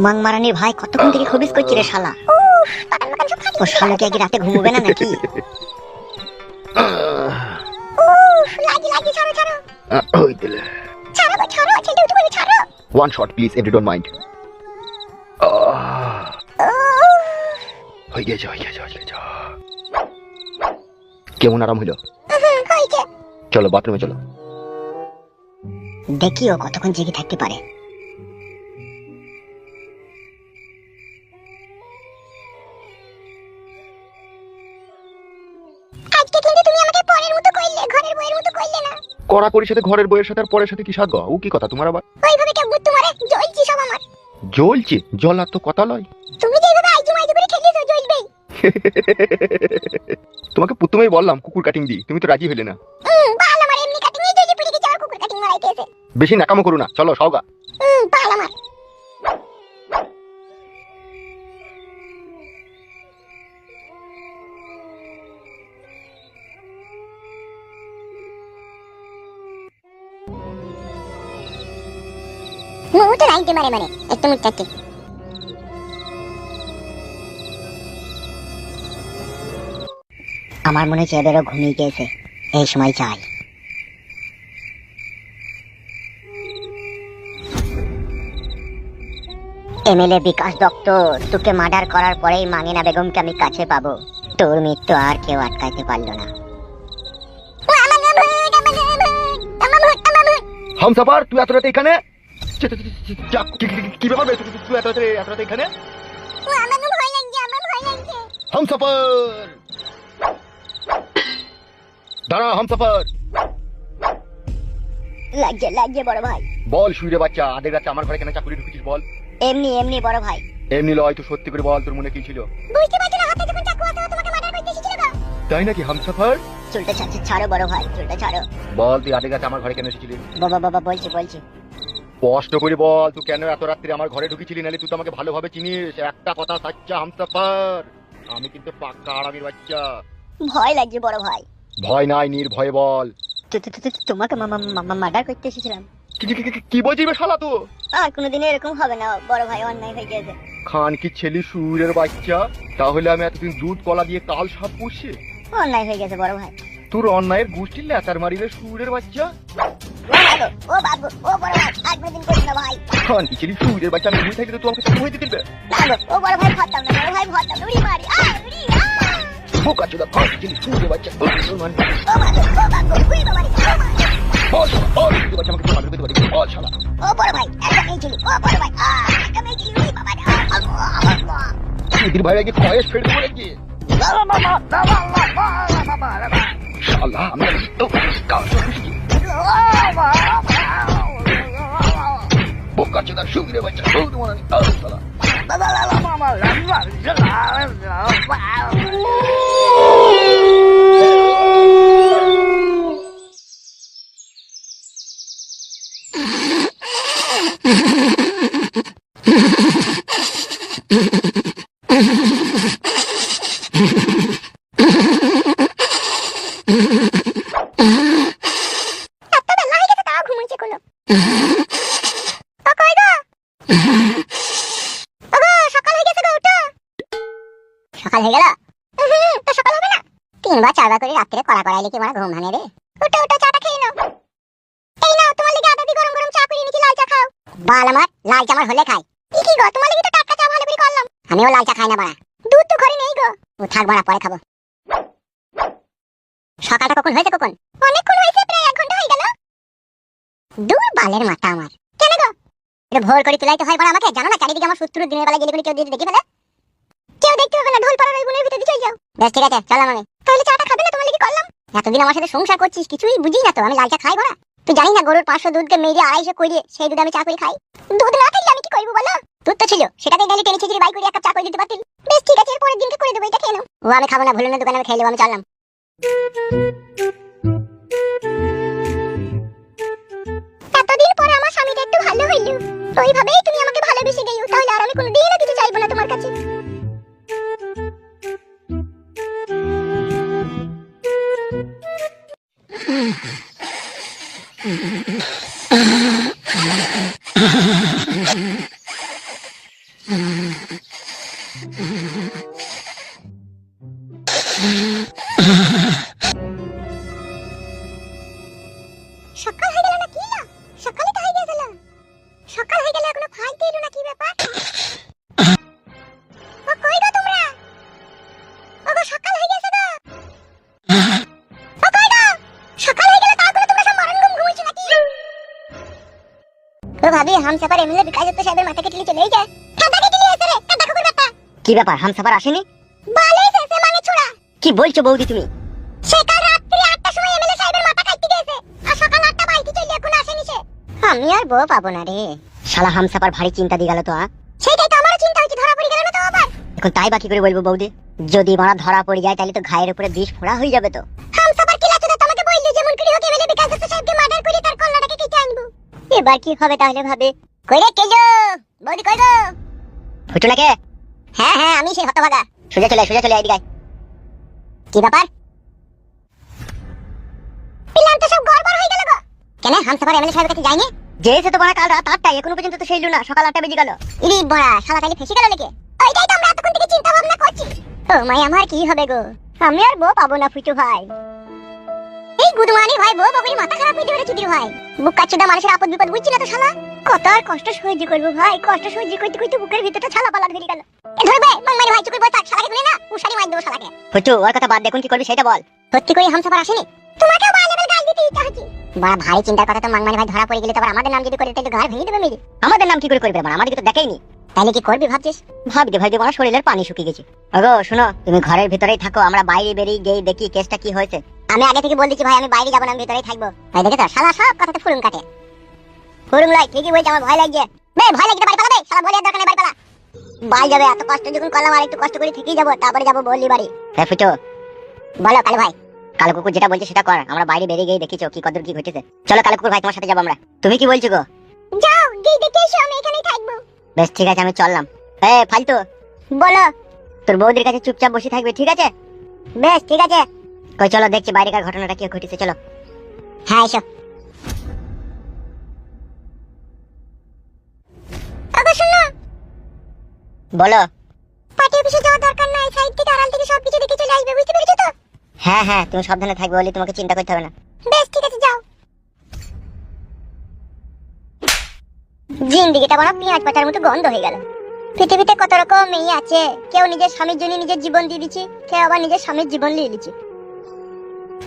মাংমারানির ভাই কতক্ষণ থেকে খবিস করছি রে শালা। ও শালা কি আগে রাতে ঘুমোবে না নাকি? One shot please, if you don't mind. হয়ে গেছে। কেমন আরাম হইল? চলো বাথরুমে চলো। দেখি ও কতক্ষণ জেগে থাকতে পারে। কড়াকড়ির সাথে ঘরের বইয়ের সাথে আর পরের সাথে কি সাথ গো? ও কি কথা তোমার আবার? ওইভাবে কেউ গুত্তু মারে, জ্বলছি সব আমার। জ্বলছে? জ্বলা তো কথা লয়। তুমি যেভাবে আইজু মাইজু করে খেলিছো জ্বলবেই। তোমাকে প্রথমেই বললাম কুকুর কাটিং দি, তুমি তো রাজি হইলে না। বাল আমার এমনি কাটিং এই জ্বলে পুড়ে গেছে, আর কুকুর কাটিং মারাইতেছে। বেশি নাকামো করো না, চলো সওগা। বাল আমার। মুহূর্তে লাইনতে মারে একটু মুচাতে। আমার মনে হচ্ছে এদেরও ঘুমিয়ে গেছে, এই সময় চাই। এমএলএ বিকাশ দত্ত, তোকে মার্ডার করার পরেই মাঙ্গিনা বেগমকে আমি কাছে পাবো। তোর মৃত্যু আর কেউ আটকাইতে পারলো না। হামসাফার, তুই এত রাতে এখানে? কি ব্যাপার তুই এত রাতে এখানে? হামসাফার দাঁড়া, হামসাফার। লাগছে বড় ভাই। বল শুইরে বাচ্চা, আধেক রাতে আমার ঘরে কেন চাকুরি ঢুকেছিস বল? এমনি বড় ভাই। এমনি লয়, তুই সত্যি করে বল তোর মনে কি ছিল? বুঝতে পারছি না, হাতে যখন চাকু আছে তোমাকে মার্ডার করতে এসেছিল না। তাই নাকি হামসাফার? চুলটা ছাড়ো বড় ভাই, চুলটা ছাড়ো। বল তুই আধেক রাতে আমার ঘরে কেন এসেছিলি? বাবা বলছি। স্পষ্ট করে বল তুই কেন এত রাত্রে আমার ঘরে ঢুকেছিলি, নালে তুই তো আমাকে ভালোভাবে চিনিস। একটা কথা সাচ্চা হামসাফার, আমি কিন্তু পাক্কা আরামের বাচ্চা। ভয় লাগছে বড় ভাই। ভয় নাই, নির্ভয়ে বল। তোমাকে মার্ডার করতে এসেছিলাম। কি বলছিস বে শালা তুই? আর কোনোদিন এরকম হবে না বড় ভাই, অন্যায় হয়ে গেছে। খান কি ছেলে সুরের বাচ্চা, তাহলে আমি এতদিন দুধ কলা দিয়ে কাল সাপ পুষছি? অন্যায় হয়ে গেছে বড় ভাই। তোর অন্যায়ের গোষ্ঠীর লেতার মারিলে সুরের বাচ্চা। ও বাবু ও বড় ভাই, আর কোনোদিন করিস না ভাই। খান কি ছেলে সুরের বাচ্চা, আমি ভুল থাকলে তো আমাকে চাকু হইতে দিবে। ও বড় ভাই ভাবতাম না, বড় ভাই ভাবতাম উড়ি মারি বোকা চোদা, খান কি ছেলে সুরের বাচ্চা। ও বাবু উড়ি মারি বাচ্চা আমাকে মারবে তো পারি। বল শালা। ও বড় ভাই, একটা মেয়ে ছিল। ও বড় ভাই, একটা মেয়ে ছিল। উড়ি বাবা দিদির ভাই আগে খয়েস ফের দেবো নাকি? শালা আমি তো বোকা চোদা সুরের বাচ্চা। শালা সকাল হয়ে গেল? তো সকাল হবে না? 3 বার 4 বার করে রাত্রে কড়া কড়াইলে কি মারা ঘুম ভাঙে রে? ওটা চাটা খেয়ে নাও। এই নাও, তোমার লাগি আদা দিয়ে গরম চা করে এনেছি, লাল চা খাও। বাল আমার, লাল চা আমার হলে খাই। কি গো, তোমার লাগি তো টাটকা চা ভালো করে করলাম। আমিও লাল চা খাই না বাড়া। দুধ তো ঘরে নেই গো। ও থাক বাড়া, পরে খাবো। সকালটা কখন হয়েছে? কখন? অনেকক্ষণ হয়েছে, প্রায় 1 ঘন্টা হয়ে গেল। দূর বালের মাথা আমার। কেন গো? এটা ভোর করে তুলাইতে হয় বাড়া আমাকে, জানো না চারিদিকে আমার শত্রু দিনের বেলা গেলে কেউ দেখে ফেলে। কেউ দেখতে হবে না, ঢোল পাড়ার ওই গুণের ভিতরে চলে যাও। বেশ ঠিক আছে, চলো আমি। তাহলে চাটা খাবে না? তোমার লাগি করলাম। এতদিন আমার সাথে সংসার করছিস, কিছুই বুঝি না তো। আমি লাল চা খাই বড়া? তুই জানিস না গরুর 500 দুধকে মেরে 250 করিয়ে সেই দুধ আমি চা করে খাই। দুধ না থাকলে আমি কি করব বলো? দুধ তো ছিল, সেটাকে গেলে টেনে ছিঁড়ে বাই করে 1 কাপ চা করে দিতে পারতিস। বেশ ঠিক আছে, এর পরের দিনকে করে দেবো, এটা খেয়ে নাও। ও আমি খাবো না, ভুলে না, দোকানে আমি খেয়ে নেবো, আমি চললাম। এতদিন পরে আমার স্বামীটা একটু ভালো হইলো। তো এইভাবেই তুমি আমাকে ভালোবেসে গেছো, তাহলে আর আমি কোনোদিনও কিছু চাইবো না তোমার কাছে। সকাল হয়ে গেল না কি না? সকালে তো হয়ে গেল। সকাল হয়ে গেল এখনো খাইতে এলো না, কি ব্যাপার? ও কই গো তোমরা? ওগো সকাল হয়ে গেছে গো। ও কই গো? সকাল হয়ে গেল তারপরে তোমরা সব মরণ ঘুম ঘুমাইছো নাকি? ও ভাবি হামসাফার এমএলএ বিকাশ দত্ত সাহেবের মাথা কেটে চলে যায়। কাদা কেটে নিয়ে এসে রে, কাদা কুকুর ব্যাটা। কি ব্যাপার, হামসাফার আসেনি? বলে এসে মানে ছোড়া। কি বলছো বৌদি তুমি? সে কাল রাত্রি 8টার সময় এমএলএ সাহেবের মাথা কাটতে গেছে আর সকাল 8টা বাইতে চলে এখন আসেনি সে। আমি আর বউ পাবো না রে। শালা হামসাফার ভারী চিন্তা দিয়ে গেল তো। সেটাই তো আমারও চিন্তা হচ্ছে, ধরা পড়ে গেল না তো আবার। এখন তাই বাকি করে বলবো বৌদি, যদি মারা ধরা পড়ে যায় তাহলে তো ঘায়ের উপরে বিষ ফোড়া হয়ে যাবে তো। হামসাফার কি লাচুদা তোমাকে বললি যেমন করে হোক এমএলএ বিকাশ দত্ত সাহেবকে মার্ডার করে তার কল্লাটাকে কেটে আনবো। এবার কি হবে তাহলে ভাবে। কই রে কেলো? বৌদি কই গো? ফুটু নাকি? হ্যাঁ হ্যাঁ আমি সেই হতভাগা। সোজা চলে এদিকে আয়। কি ব্যাপার? প্ল্যান তো সব গড়বড় হয়ে গেল গো। কেন হামসাফার এমএলএ সাহেবের কাছে যায়নি? যেছে তো বড় কাল রাত 8টায়, এখনো পর্যন্ত তো সেইলো না, সকাল 8টা বেজে গেল। ইরি বড়া শালা তাইলে ফেসে গেল নাকি? ওইটাই তো আমরা এতক্ষণ থেকে চিন্তা ভাবনা করছি। ও মাই আমার কি হবে গো? আমি আর বউ পাবো না ফুটু ভাই। এই গুদমানি ভাই বউ বকরি মাথা খারাপ হয়ে যাবে চুদির ভাই। বুক কাচ্চুদা মানুষের আপদ বিপদ বুঝছি না তো শালা। কত আর কষ্ট সহ্য করব ভাই, কষ্ট সহ্য করতে করতে বুকের ভিতরটা ছালা পালা ধরে গেল। এ ধরবে মাংমানি ভাই চুকুর বই থাক, শালাকে ধরে না উশারি মার দেবো শালাকে। ফুটু ওর কথা বাদ, দেখুন কি করবি সেটা বল। সত্যি করে হামসাফার আসেনি? তোমাকেও বাই লেভেল গাল দিতে ইচ্ছা হচ্ছে। বড় ভারী চিন্তার কথা তো মাংমানি ভাই ধরা পড়ে গেলে তো আবার আমাদের নাম যদি করে তাহলে ঘর ভেঙে দেবে মেরে। আমাদের নাম কি করে করবে? মানে আমাদেরকে তো দেখেইনি। তাহলে কি করবি ভাবছিস? ভাবি আমার শরীরের পানি শুকিয়ে গেছে। ওগো শোনো, তুমি ঘরের ভিতরেই থাকো, আমরা বাইরে বেরিয়ে গিয়ে দেখি কেসটা কি হয়েছে। আমি আগে থেকে বল দিচ্ছি ভাই, আমি বাইরে যাবো না, আমি ভিতরেই থাকবো। ভাই দেখে তো শালা সব কথাতে ফুরুম কাটে। ফুরুম লাই ঠিকই বলছে, আমার ভয় লাগছে। বে ভয় লাগছে বাড়ি পালাবে, শালা বলি আর দরকার নেই বাড়ি পালা। বাই যাবে, এত কষ্ট যখন করলাম আর একটু কষ্ট করে থেকেই যাবো, তারপরে যাবো বললি বাড়ি। হ্যাঁ ফুটু বলো কালু ভাই। কালো কুকুর যেটা বলছে সেটা কর, আমরা বাইরে বেরিয়ে গিয়ে দেখিছো কি কদর কি ঘটেছে। চলো কালো কুকুর ভাই, তোমার সাথে যাবো আমরা। তুমি কি বলছো গো? যাও গিয়ে দেখে এসো, আমি এখানেই থাকবো। বেশ ঠিক আছে, আমি চললাম। ফালতু বলো। তোর বৌদির কাছে চুপচাপ বসে থাকবে, ঠিক আছে? বেশ ঠিক আছে। কই চলো দেখছি বাইরেকার ঘটনাটা কি ঘটেছে, চলো। হ্যাঁ এসো। ওগো শোনো, বলো। পার্টি অফিসে যাওয়ার দরকার নাই, সাইড থেকে আড়াল থেকে সবকিছু দেখে চলে আসবে, বুঝতে পেরেছো তো? হ্যাঁ হ্যাঁ, তুমি সাবধানে থাকবে বলে তোমাকে চিন্তা করতে হবে না। বেশ ঠিক আছে যাও। জিন্দিগিটা বড় পেঁয়াজ পাতার মতো গন্ধ হয়ে গেল। পৃথিবীতে কত রকম মেয়ে আছে, কেউ নিজের স্বামীর জন্য নিজের জীবন দিয়ে দিচ্ছে, কেউ আবার নিজের স্বামীর জীবন নিয়ে নিচ্ছে।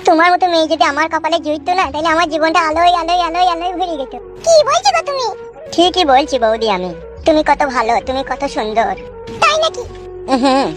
তোমার মতো মেয়ে যদি আমার কপালে জড়িত না, তাহলে আমার জীবনটা আলোয় আলোয় আলোয় আলোয় ভরে যেত। কি বলছো গো তুমি? ঠিকই বলছি বৌদি আমি। তুমি কত ভালো, তুমি কত সুন্দর। তাই নাকি? হুম।